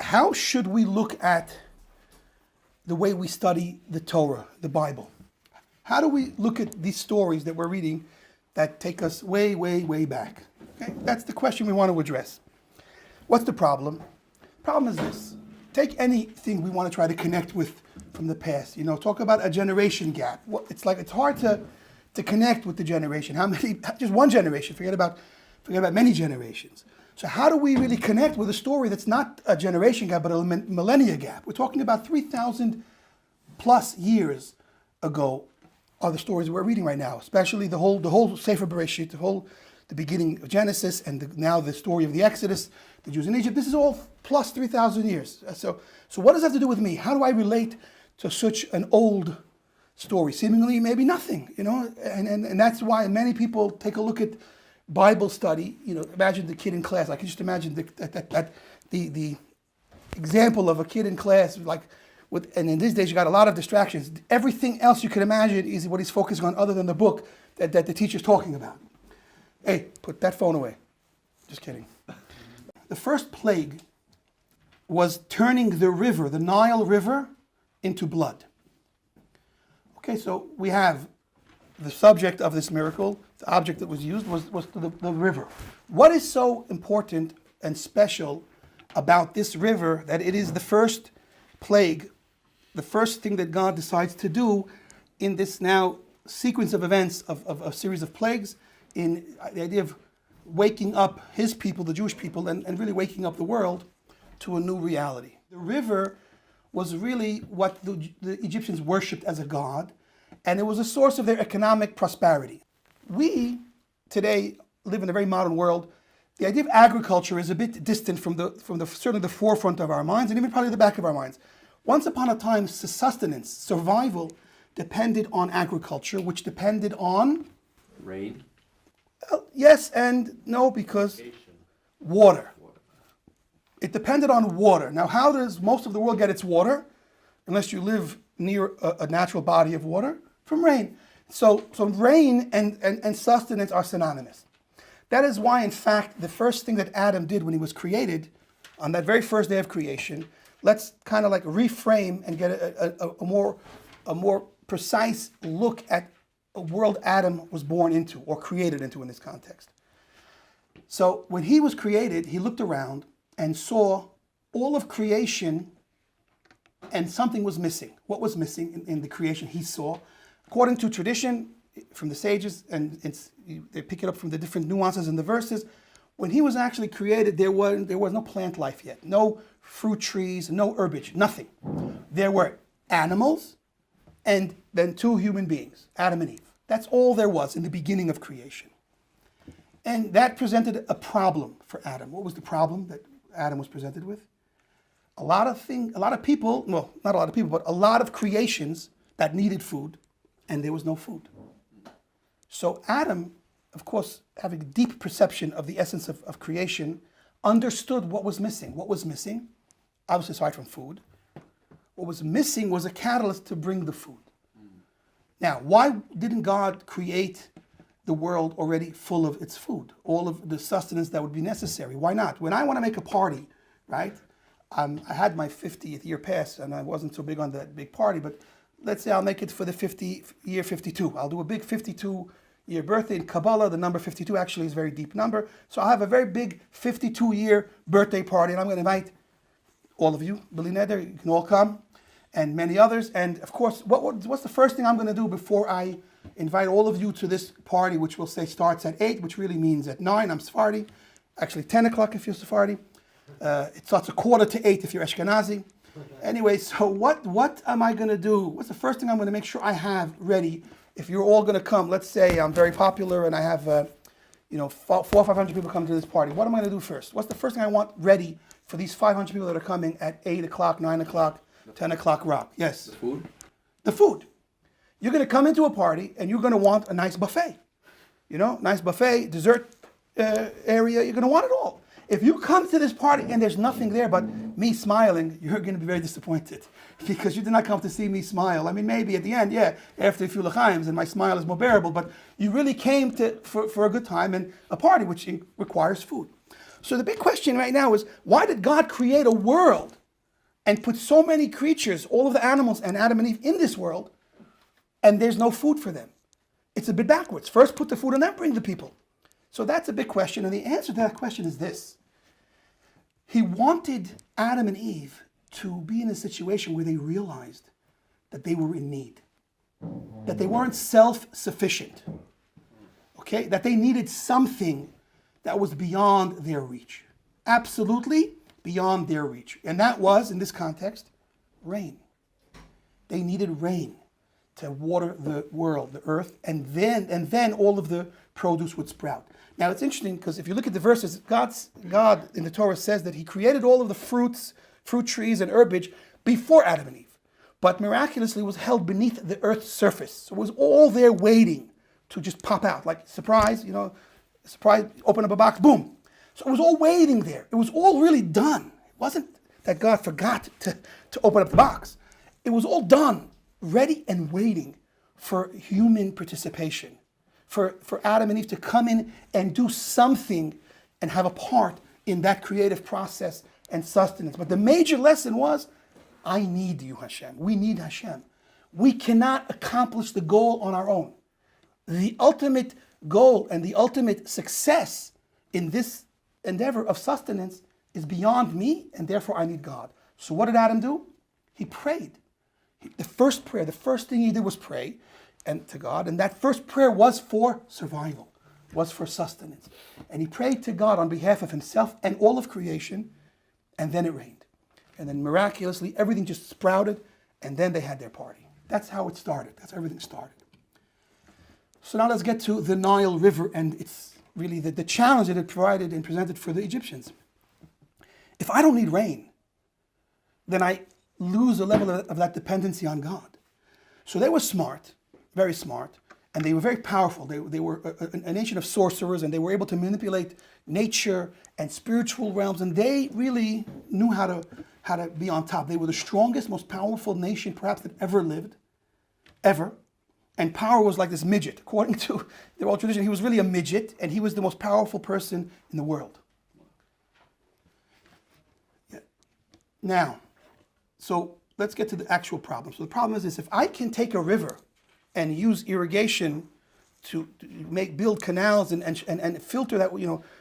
how should we look at the way we study the Torah, the Bible? How do we look at these stories that we're reading that take us way, way, way back? Okay? That's the question we want to address. What's the problem? Problem is this. Take anything we want to try to connect with from the past. Talk about a generation gap. It's hard to connect with the generation. How many? Just one generation. Forget about many generations. So how do we really connect with a story that's not a generation gap, but a millennia gap? We're talking about 3,000 plus years ago are the stories we're reading right now, especially the whole Sefer Bereshit, the beginning of Genesis, and now the story of the Exodus, the Jews in Egypt. This is all plus 3,000 years. So what does that have to do with me? How do I relate to such an old story? Seemingly maybe nothing, and that's why many people take a look at Bible study. Imagine the kid in class. I can just imagine the example of a kid in class, and in these days you got a lot of distractions. Everything else you can imagine is what he's focusing on other than the book that the teacher's talking about. Hey, put that phone away. Just kidding. The first plague was turning the Nile River, into blood. Okay, so we have the subject of this miracle, the object that was used was the river. What is so important and special about this river that it is the first plague, the first thing that God decides to do in this now sequence of events of a series of plagues, in the idea of waking up his people, the Jewish people, and really waking up the world to a new reality. The river was really what the Egyptians worshipped as a god, and it was a source of their economic prosperity. We today live in a very modern world. The idea of agriculture is a bit distant from certainly the forefront of our minds, and even probably the back of our minds. Once upon a time, sustenance, survival, depended on agriculture, which depended on rain. Yes and no, because water. It depended on water. Now, how does most of the world get its water? Unless you live near a natural body of water, from rain. So rain and sustenance are synonymous. That is why, in fact, the first thing that Adam did when he was created, on that very first day of creation, let's kind of reframe and get a more precise look at a world Adam was born into or created into in this context. So when he was created, he looked around and saw all of creation, and something was missing. What was missing in the creation he saw? According to tradition from the sages, and they pick it up from the different nuances in the verses, when he was actually created, there was no plant life yet, no fruit trees, no herbage, nothing. There were animals, and then two human beings, Adam and Eve. That's all there was in the beginning of creation. And that presented a problem for Adam. What was the problem that Adam was presented with? A lot of people, well, not a lot of people, but a lot of creations that needed food, and there was no food. So Adam, of course, having a deep perception of the essence of creation, understood what was missing. What was missing? Obviously, aside from food, what was missing was a catalyst to bring the food. Now, why didn't God create the world already full of its food, all of the sustenance that would be necessary? Why not? When I want to make a party, right? I had my 50th year pass, and I wasn't so big on that big party, but let's say I'll make it for the 52. I'll do a big 52-year birthday. In Kabbalah, the number 52 actually is a very deep number. So I'll have a very big 52-year birthday party, and I'm going to invite all of you, Billy Neder, you can all come, and many others. And of course, what's the first thing I'm going to do before I invite all of you to this party, which we'll say starts at 8, which really means at 9, I'm Sephardi. Actually 10 o'clock if you're Sephardi. It starts a 7:45 if you're Ashkenazi. Anyway, so what am I going to do? What's the first thing I'm going to make sure I have ready if you're all going to come? Let's say I'm very popular and I have 400 or 500 people come to this party. What am I going to do first? What's the first thing I want ready for these 500 people that are coming at 8 o'clock, 9 o'clock, 10 o'clock rock? Yes. The food? The food. You're going to come into a party and you're going to want a nice buffet. Nice buffet, dessert area. You're going to want it all. If you come to this party and there's nothing there but me smiling, you're going to be very disappointed because you did not come to see me smile. I mean, maybe at the end, after a few l'chaims and my smile is more bearable, but you really came for a good time and a party which requires food. So the big question right now is, why did God create a world and put so many creatures, all of the animals and Adam and Eve in this world, and there's no food for them? It's a bit backwards. First put the food and then bring the people. So that's a big question, and the answer to that question is this. He wanted Adam and Eve to be in a situation where they realized that they were in need, that they weren't self-sufficient, okay? That they needed something that was beyond their reach, absolutely beyond their reach. And that was, in this context, rain. They needed rain to water the world, the earth, and then all of the produce would sprout. Now it's interesting because if you look at the verses, God in the Torah says that he created all of the fruit trees and herbage before Adam and Eve, but miraculously was held beneath the earth's surface. So it was all there waiting to just pop out, like surprise, surprise, open up a box, boom. So it was all waiting there. It was all really done. It wasn't that God forgot to open up the box. It was all done, ready and waiting for human participation, for Adam and Eve to come in and do something and have a part in that creative process and sustenance. But the major lesson was, I need you, Hashem. We need Hashem. We cannot accomplish the goal on our own. The ultimate goal and the ultimate success in this endeavor of sustenance is beyond me, and therefore I need God. So what did Adam do? He prayed. The first thing he did was pray to God, and that first prayer was for survival, was for sustenance. And he prayed to God on behalf of himself and all of creation, and then it rained. And then miraculously, everything just sprouted, and then they had their party. That's how it started. That's how everything started. So now let's get to the Nile River, and it's really the challenge that it provided and presented for the Egyptians. If I don't need rain, then I lose a level of that dependency on God. So they were smart, very smart, and they were very powerful. They were a nation of sorcerers, and they were able to manipulate nature and spiritual realms, and they really knew how to be on top. They were the strongest, most powerful nation perhaps that ever lived, ever. And power was like this midget. According to the old tradition, he was really a midget, and he was the most powerful person in the world. Yeah. Now, so let's get to the actual problem. So the problem is this: if I can take a river and use irrigation to build canals and filter that,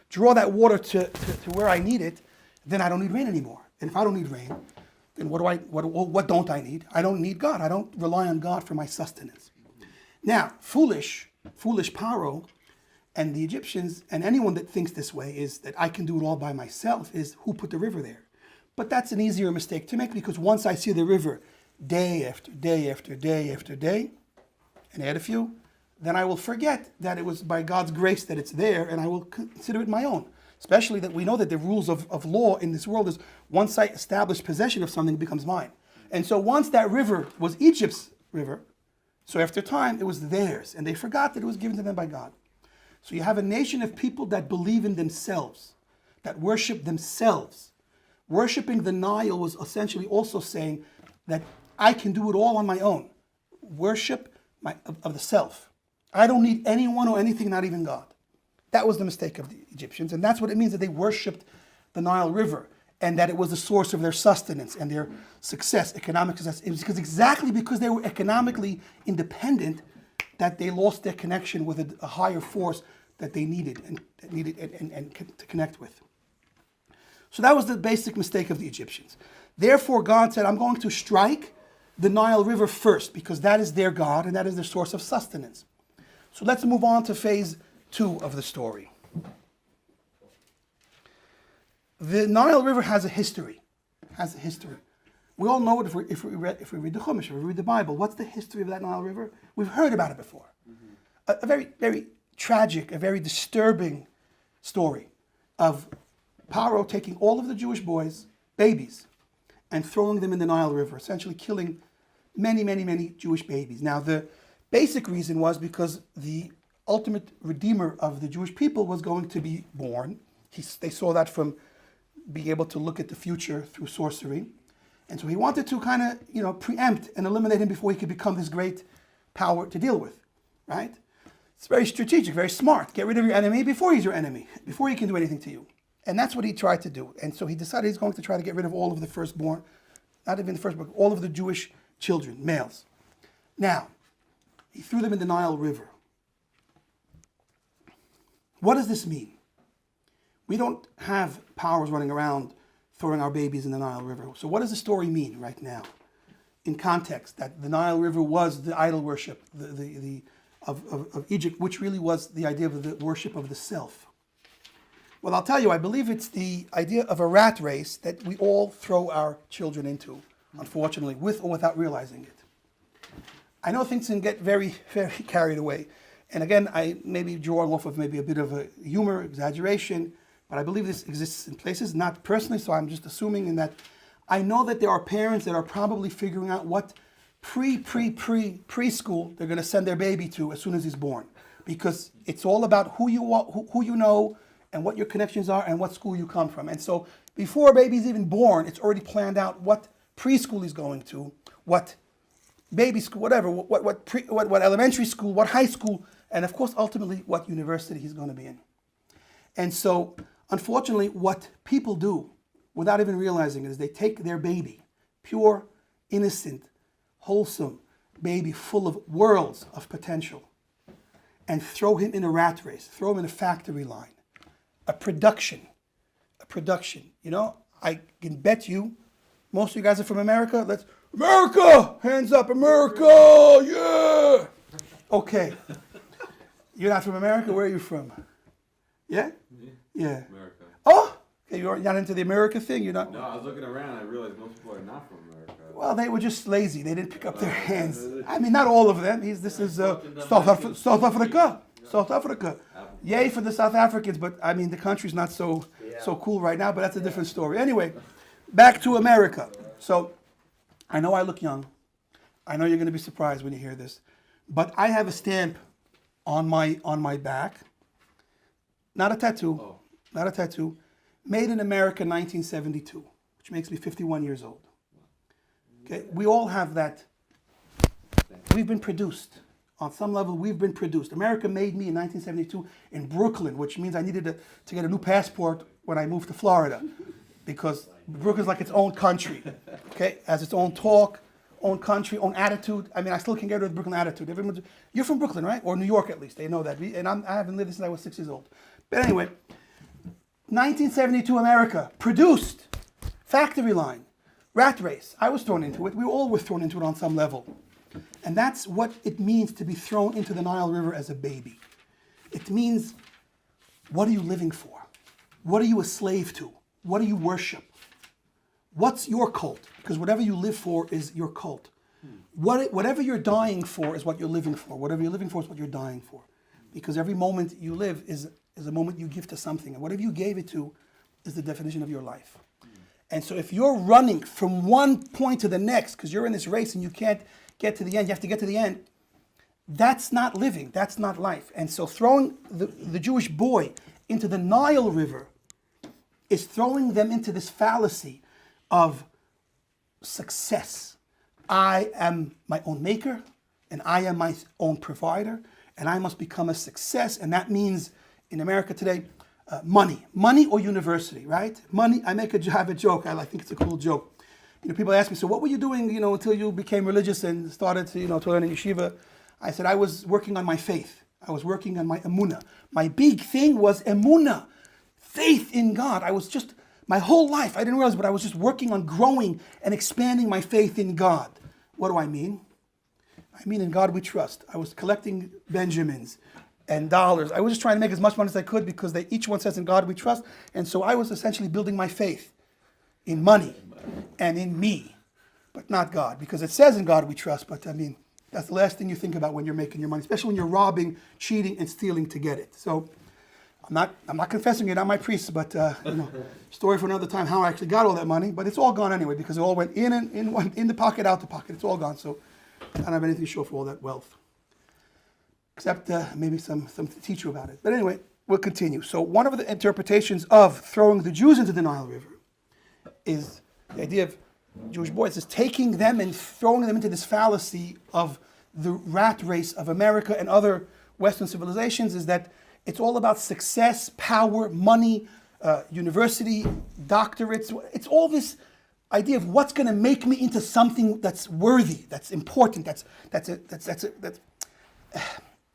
draw that water to where I need it, then I don't need rain anymore. And if I don't need rain, then what don't I need? I don't need God. I don't rely on God for my sustenance. Now, foolish Pharaoh and the Egyptians and anyone that thinks this way is that I can do it all by myself is who put the river there. But that's an easier mistake to make, because once I see the river day after day after day after day, and add a few, then I will forget that it was by God's grace that it's there, and I will consider it my own. Especially that we know that the rules of law in this world is once I establish possession of something, it becomes mine. And so once that river was Egypt's river, so after time, it was theirs, and they forgot that it was given to them by God. So you have a nation of people that believe in themselves, that worship themselves. Worshiping the Nile was essentially also saying that I can do it all on my own. Worship of the self. I don't need anyone or anything, not even God. That was the mistake of the Egyptians, and that's what it means that they worshipped the Nile River, and that it was the source of their sustenance and their success, economic success. It was because they were economically independent that they lost their connection with a higher force that they needed and to connect with. So that was the basic mistake of the Egyptians. Therefore, God said, I'm going to strike the Nile River first, because that is their God and that is their source of sustenance. So let's move on to phase 2 of the story. The Nile River has a history. We all know it if we read the Chumash, if we read the Bible. What's the history of that Nile River? We've heard about it before. A very, very tragic, a very disturbing story of Pharaoh taking all of the Jewish boys, babies, and throwing them in the Nile River, essentially killing many, many, many Jewish babies. Now, the basic reason was because the ultimate redeemer of the Jewish people was going to be born. They saw that from being able to look at the future through sorcery. And so he wanted to kind of, preempt and eliminate him before he could become this great power to deal with, right? It's very strategic, very smart. Get rid of your enemy before he's your enemy, before he can do anything to you. And that's what he tried to do. And so he decided he's going to try to get rid of all of the firstborn, not even the firstborn, all of the Jewish children, males. Now, he threw them in the Nile River. What does this mean? We don't have powers running around throwing our babies in the Nile River. So what does the story mean right now? In context, that the Nile River was the idol worship of Egypt, which really was the idea of the worship of the self. Well, I'll tell you, I believe it's the idea of a rat race that we all throw our children into, unfortunately, with or without realizing it. I know things can get very, very carried away. And again, I may be drawing off of maybe a bit of a humor, exaggeration, but I believe this exists in places, not personally, so I'm just assuming in that I know that there are parents that are probably figuring out what preschool they're going to send their baby to as soon as he's born. Because it's all about who you know and what your connections are and what school you come from. And so before a baby's even born, it's already planned out what preschool he's going to, what baby school, whatever, what elementary school, what high school, and of course, ultimately, what university he's going to be in. And so, unfortunately, what people do, without even realizing it, is they take their baby, pure, innocent, wholesome baby full of worlds of potential, and throw him in a rat race, throw him in a factory line, a production. You know, I can bet you, most of you guys are from America. America! Hands up, America! Yeah! Okay. You're not from America? Where are you from? Yeah? Yeah. America. Oh! Okay, you're not into the America thing? You're not? No, I was looking around. I realized most people are not from America. Well, they were just lazy. They didn't pick up their hands. I mean, not all of them. This is South Africa. South Africa. Yay for the South Africans, but I mean, the country's not so cool right now, but that's a different story. Anyway, back to America. So, I know I look young. I know you're going to be surprised when you hear this. But I have a stamp on my back. Not a tattoo. Not a tattoo. Made in America 1972, which makes me 51 years old. Okay, we all have that. We've been produced. On some level, we've been produced. America made me in 1972 in Brooklyn, which means I needed to get a new passport when I moved to Florida, because Brooklyn's like its own country. Okay, has its own talk, own country, own attitude. I mean, I still can get rid of the Brooklyn attitude. You're from Brooklyn, right? Or New York, at least. They know that. I haven't lived there since I was 6 years old. But anyway, 1972 America, produced, factory line, rat race. I was thrown into it. We all were thrown into it on some level. And that's what it means to be thrown into the Nile River as a baby. It means, what are you living for? What are you a slave to? What do you worship? What's your cult? Because whatever you live for is your cult. Whatever you're dying for is what you're living for. Whatever you're living for is what you're dying for. Because every moment you live is a moment you give to something. And whatever you gave it to is the definition of your life. And so if you're running from one point to the next, because you're in this race and you can't get to the end, you have to get to the end, that's not living, that's not life. And so throwing the Jewish boy into the Nile River is throwing them into this fallacy of success. I am my own maker, and I am my own provider, and I must become a success. And that means, in America today, money or university, right? Money. I have a joke. I think it's a cool joke. People ask me, so what were you doing, until you became religious and started to learn in yeshiva? I said, I was working on my faith. I was working on my emunah. My big thing was emunah, faith in God. I was just, my whole life, I didn't realize, but I was just working on growing and expanding my faith in God. What do I mean? I mean, in God we trust. I was collecting Benjamins and dollars. I was just trying to make as much money as I could because each one says in God we trust. And so I was essentially building my faith in money and in me, but not God, because it says in God we trust, but I mean, that's the last thing you think about when you're making your money, especially when you're robbing, cheating, and stealing to get it. So I'm not confessing it, I'm my priest, but story for another time how I actually got all that money, but it's all gone anyway, because it all went in the pocket, out the pocket. It's all gone, so I don't have anything to show for all that wealth, except maybe something to teach you about it. But anyway, we'll continue. So one of the interpretations of throwing the Jews into the Nile River is the idea of Jewish boys is taking them and throwing them into this fallacy of the rat race of America and other Western civilizations, is that it's all about success, power, money, university doctorates. It's all this idea of what's going to make me into something that's worthy, that's important,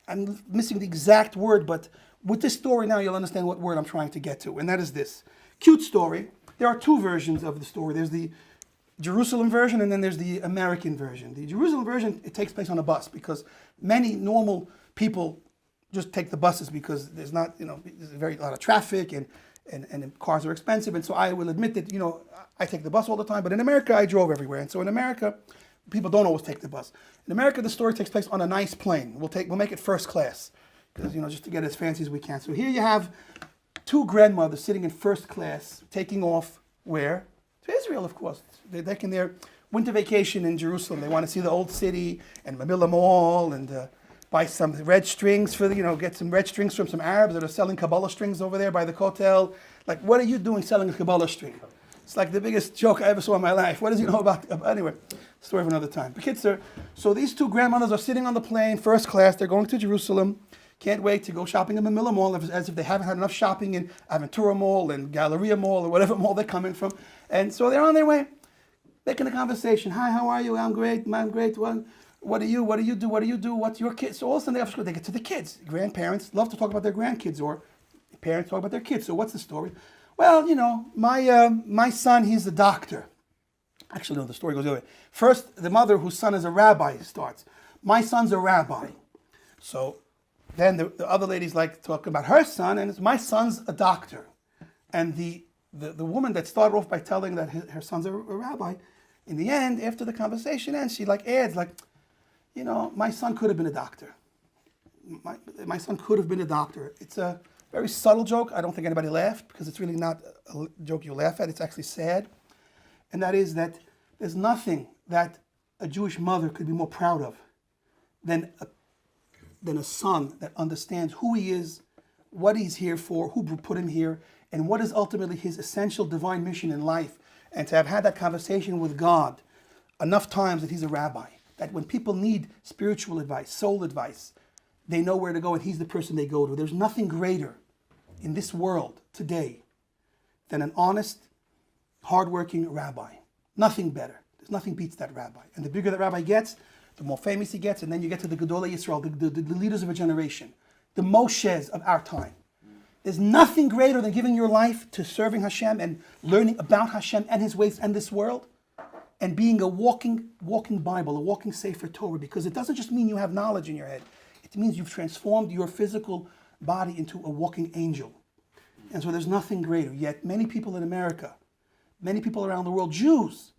I'm missing the exact word, but with this story now you'll understand what word I'm trying to get to, and that is this. Cute story. There are two versions of the story. There's the Jerusalem version and then there's the American version. The Jerusalem version, it takes place on a bus because many normal people just take the buses because there's not, there's a lot of traffic and cars are expensive. And so I will admit that, I take the bus all the time, but in America I drove everywhere. And so in America, people don't always take the bus. In America, the story takes place on a nice plane. We'll make it first class because, just to get as fancy as we can. So here you have two grandmothers sitting in first class, taking off where? To Israel, of course. They're taking their winter vacation in Jerusalem. They want to see the old city and Mamilla Mall and buy some red strings get some red strings from some Arabs that are selling Kabbalah strings over there by the hotel. Like, what are you doing selling a Kabbalah string? It's like the biggest joke I ever saw in my life. What does he know about? Anyway, story of another time. So these two grandmothers are sitting on the plane, first class. They're going to Jerusalem. Can't wait to go shopping in Mamilla Mall as if they haven't had enough shopping in Aventura Mall and Galleria Mall or whatever mall they're coming from. And so they're on their way, making a conversation. Hi, how are you? I'm great. I'm great. What do you do? What do you do? What's your kids? So all of a sudden they get to the kids. Grandparents love to talk about their grandkids, or parents talk about their kids. So what's the story? Well, my son, he's a doctor. Actually, no, the story goes the other way. First, the mother whose son is a rabbi starts. My son's a rabbi. So then the other lady's like talking about her son, and it's my son's a doctor. And the woman that started off by telling that her son's a rabbi, in the end, after the conversation ends, she adds, my son could have been a doctor. My son could have been a doctor. It's a very subtle joke. I don't think anybody laughed because it's really not a joke you laugh at. It's actually sad. And that is that there's nothing that a Jewish mother could be more proud of than a son that understands who he is, what he's here for, who put him here, and what is ultimately his essential divine mission in life. And to have had that conversation with God enough times that he's a rabbi, that when people need spiritual advice, soul advice, they know where to go and he's the person they go to. There's nothing greater in this world today than an honest, hardworking rabbi. Nothing better. There's nothing beats that rabbi. And the bigger that rabbi gets, the more famous he gets, and then you get to the Gedolei Yisrael, the leaders of a generation, the Moshes of our time. There's nothing greater than giving your life to serving Hashem and learning about Hashem and His ways and this world, and being a walking Bible, a walking Sefer Torah, because it doesn't just mean you have knowledge in your head. It means you've transformed your physical body into a walking angel. And so there's nothing greater. Yet many people in America, many people around the world, Jews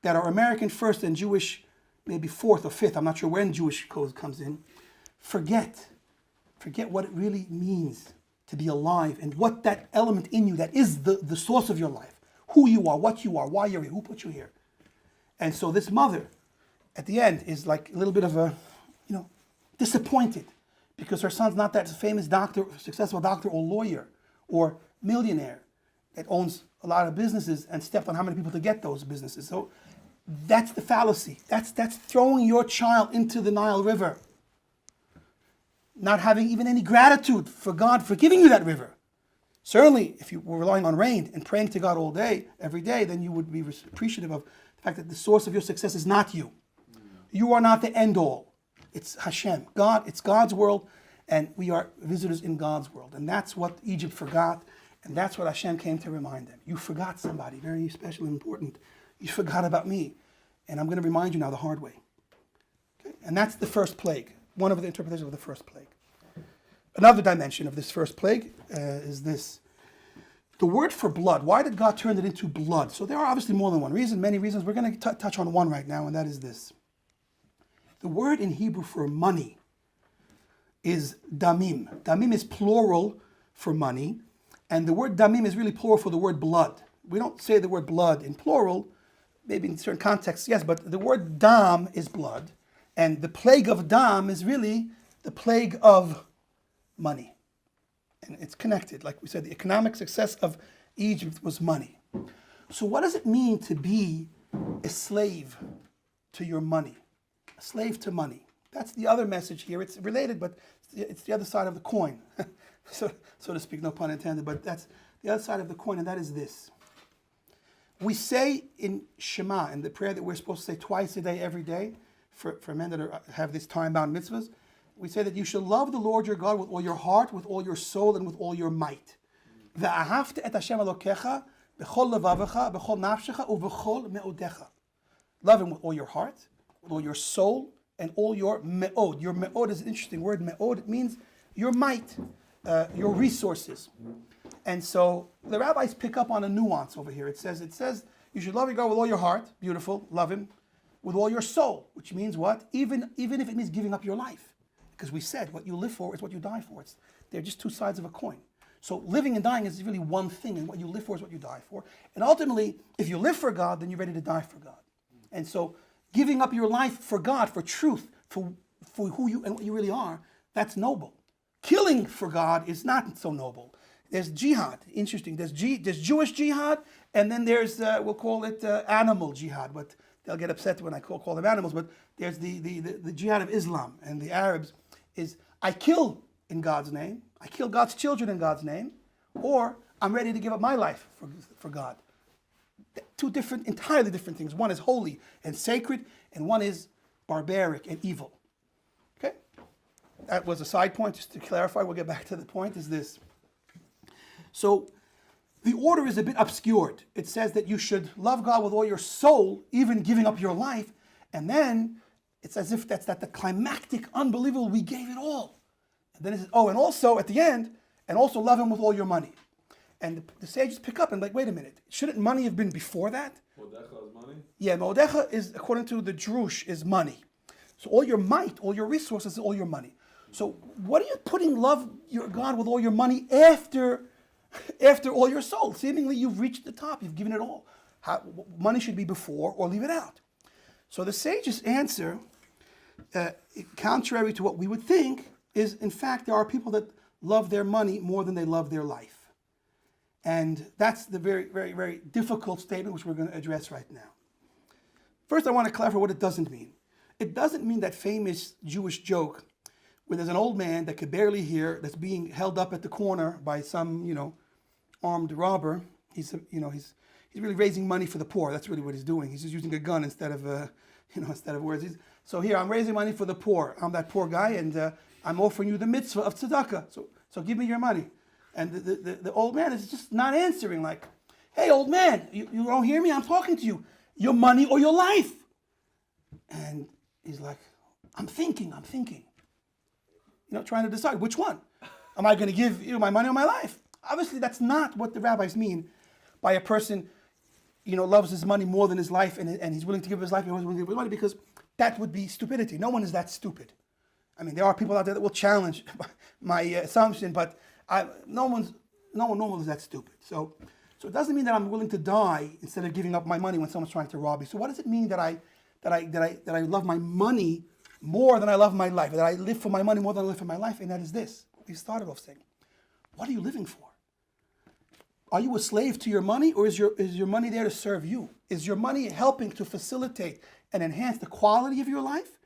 that are American first and Jewish maybe fourth or fifth, I'm not sure when Jewish code comes in, forget what it really means to be alive and what that element in you that is the source of your life, who you are, what you are, why you're here, who put you here. And so this mother, at the end, is like a little bit of a, disappointed because her son's not that famous doctor, successful doctor or lawyer or millionaire that owns a lot of businesses and stepped on how many people to get those businesses. So that's the fallacy. That's throwing your child into the Nile River. Not having even any gratitude for God for giving you that river. Certainly, if you were relying on rain and praying to God all day, every day, then you would be appreciative of the fact that the source of your success is not you. You are not the end all. It's Hashem. God, it's God's world, and we are visitors in God's world. And that's what Egypt forgot, and that's what Hashem came to remind them. You forgot somebody very special and important. You forgot about me, and I'm going to remind you now the hard way. Okay? And that's the first plague, one of the interpretations of the first plague. Another dimension of this first plague is this. The word for blood, why did God turn it into blood? So there are obviously more than one reason, many reasons. We're going to touch on one right now, and that is this. The word in Hebrew for money is damim. Damim is plural for money, and the word damim is really plural for the word blood. We don't say the word blood in plural, maybe in certain contexts, yes, but the word dam is blood, and the plague of dam is really the plague of money. And it's connected. Like we said, the economic success of Egypt was money. So what does it mean to be a slave to your money? A slave to money. That's the other message here. It's related, but it's the other side of the coin, so to speak, no pun intended, but that's the other side of the coin, and that is this. We say in Shema, in the prayer that we're supposed to say twice a day, every day, for men that have this time-bound mitzvahs, we say that you shall love the Lord your God with all your heart, with all your soul, and with all your might. Ve'ahavta et Hashem Elokecha b'chol levavecha, b'chol nafshecha, u'b'chol me'odecha. Love him with all your heart, with all your soul, and all your me'od. Your me'od is an interesting word. Me'od, it means your might, your resources. And so the rabbis pick up on a nuance over here. It says you should love your God with all your heart, beautiful, love him, with all your soul, which means what? Even if it means giving up your life. Because we said what you live for is what you die for. They're just two sides of a coin. So living and dying is really one thing, and what you live for is what you die for. And ultimately, if you live for God, then you're ready to die for God. And so giving up your life for God, for truth, for who you and what you really are, that's noble. Killing for God is not so noble. There's jihad. Interesting. There's Jewish jihad, and then there's, we'll call it animal jihad, but they'll get upset when I call them animals, but there's the jihad of Islam and the Arabs is I kill in God's name, I kill God's children in God's name, or I'm ready to give up my life for God. Two entirely different things. One is holy and sacred, and one is barbaric and evil. Okay? That was a side point, just to clarify, we'll get back to the point, is this. So, the order is a bit obscured. It says that you should love God with all your soul, even giving up your life, and then it's as if that's the climactic, unbelievable, we gave it all. And then it says, and also at the end, and also love him with all your money. And the sages pick up and wait a minute, shouldn't money have been before that? Modecha is money? Yeah, Modecha is, according to the Drush, is money. So all your might, all your resources, is all your money. So what are you putting love your God with all your money after all your soul? Seemingly you've reached the top, you've given it all. Money should be before or leave it out. So the sages answer, contrary to what we would think, is in fact there are people that love their money more than they love their life. And that's the very, very, very difficult statement which we're going to address right now. First, I want to clarify what it doesn't mean. It doesn't mean that famous Jewish joke where there's an old man that could barely hear, that's being held up at the corner by some, armed robber. He's really raising money for the poor. That's really what he's doing. He's just using a gun instead of words. So here, I'm raising money for the poor. I'm that poor guy, and I'm offering you the mitzvah of tzedakah. So give me your money. And the old man is just not answering, like, hey, old man, you don't hear me? I'm talking to you. Your money or your life? And he's like, I'm thinking. Trying to decide which one. Am I going to give you my money or my life? Obviously, that's not what the rabbis mean by a person, loves his money more than his life, and he's willing to give his life and he's willing to give his money, because that would be stupidity. No one is that stupid. I mean, there are people out there that will challenge my assumption, but no one normal is that stupid. So it doesn't mean that I'm willing to die instead of giving up my money when someone's trying to rob me. So what does it mean that I love my money more than I love my life, that I live for my money more than I live for my life? And that is this. We started off saying, what are you living for? Are you a slave to your money, or is your money there to serve you? Is your money helping to facilitate and enhance the quality of your life?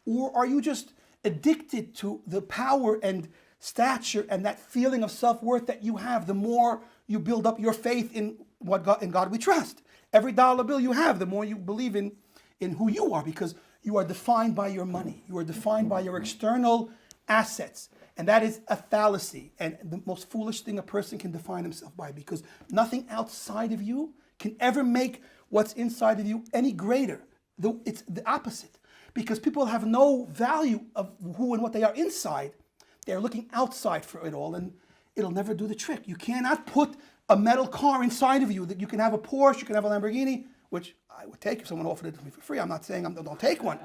Or are you just addicted to the power and stature and that feeling of self-worth that you have the more you build up your faith in God we trust? Every dollar bill you have, the more you believe in who you are, because you are defined by your money. You are defined by your external assets. And that is a fallacy, and the most foolish thing a person can define himself by, because nothing outside of you can ever make what's inside of you any greater. It's the opposite, because people have no value of who and what they are inside. They're looking outside for it all, and it'll never do the trick. You cannot put a metal car inside of you. That you can have a Porsche, you can have a Lamborghini, which I would take if someone offered it to me for free. I'm not saying don't take one.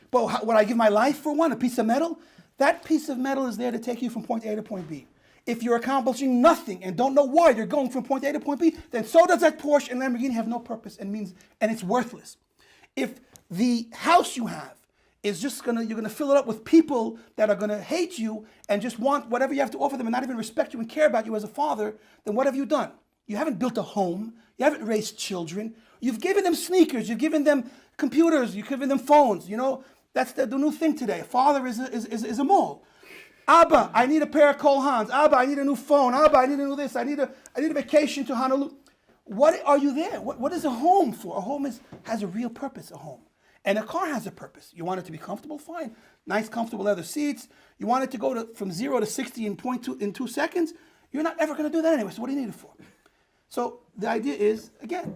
But would I give my life for one, a piece of metal? That piece of metal is there to take you from point A to point B. If you're accomplishing nothing and don't know why you're going from point A to point B, then so does that Porsche and Lamborghini have no purpose and it's worthless. If the house you have is just you're gonna fill it up with people that are gonna hate you and just want whatever you have to offer them and not even respect you and care about you as a father, then what have you done? You haven't built a home, you haven't raised children, you've given them sneakers, you've given them computers, you've given them phones, That's the new thing today. A father is a mall. Abba, I need a pair of Kolhans. Abba, I need a new phone. Abba, I need to do this. I need a vacation to Honolulu. What are you there? What is a home for? A home has a real purpose, a home. And a car has a purpose. You want it to be comfortable? Fine. Nice, comfortable leather seats. You want it to go from 0 to 60 in 2 seconds? You're not ever going to do that anyway, so what do you need it for? So the idea is, again,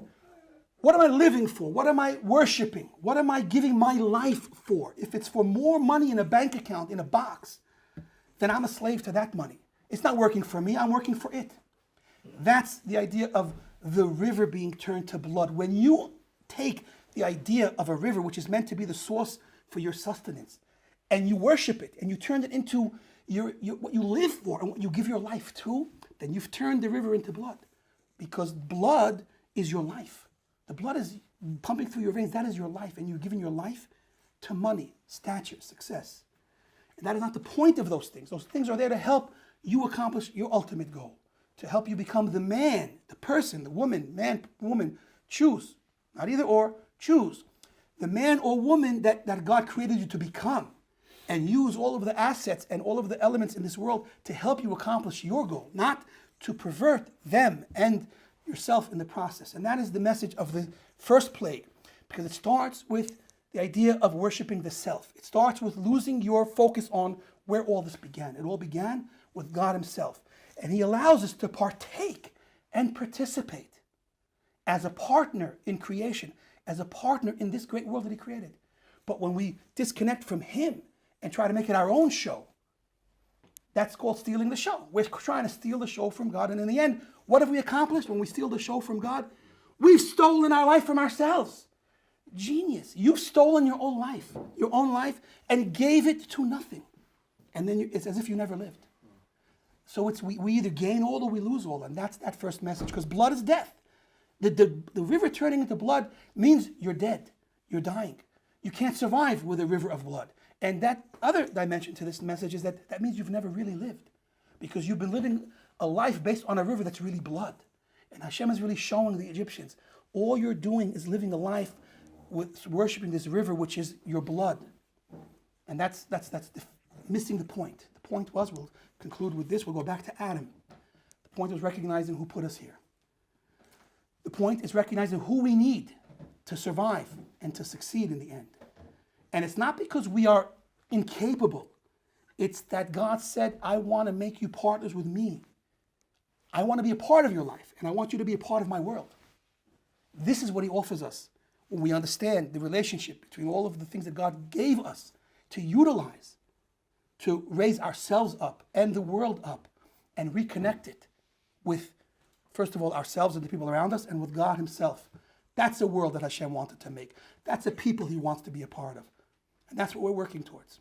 what am I living for? What am I worshiping? What am I giving my life for? If it's for more money in a bank account, in a box, then I'm a slave to that money. It's not working for me, I'm working for it. That's the idea of the river being turned to blood. When you take the idea of a river, which is meant to be the source for your sustenance, and you worship it, and you turn it into what you live for and what you give your life to, then you've turned the river into blood. Because blood is your life. The blood is pumping through your veins. That is your life. And you're giving your life to money, stature, success. And that is not the point of those things. Those things are there to help you accomplish your ultimate goal, to help you become the man, the person, the woman, man, woman. Choose. Not either or, choose. The man or woman that God created you to become. And use all of the assets and all of the elements in this world to help you accomplish your goal, not to pervert them and yourself in the process. And that is the message of the first plague, because it starts with the idea of worshiping the self. It starts with losing your focus on where all this began. It all began with God himself. And he allows us to partake and participate as a partner in creation, as a partner in this great world that he created. But when we disconnect from him and try to make it our own show, that's called stealing the show. We're trying to steal the show from God. And in the end, what have we accomplished when we steal the show from God? We've stolen our life from ourselves. Genius. You've stolen your own life, and gave it to nothing. And then it's as if you never lived. So we either gain all or we lose all. And that's that first message, because blood is death. The river turning into blood means you're dead. You're dying. You can't survive with a river of blood. And that other dimension to this message is that means you've never really lived, because you've been living a life based on a river that's really blood. And Hashem is really showing the Egyptians, all you're doing is living a life with worshiping this river, which is your blood. And that's missing the point. The point was, we'll conclude with this, we'll go back to Adam. The point was recognizing who put us here. The point is recognizing who we need to survive and to succeed in the end. And it's not because we are incapable. It's that God said, I want to make you partners with me. I want to be a part of your life, and I want you to be a part of my world. This is what he offers us when we understand the relationship between all of the things that God gave us to utilize, to raise ourselves up and the world up and reconnect it with, first of all, ourselves and the people around us, and with God himself. That's a world that Hashem wanted to make. That's a people he wants to be a part of. And that's what we're working towards.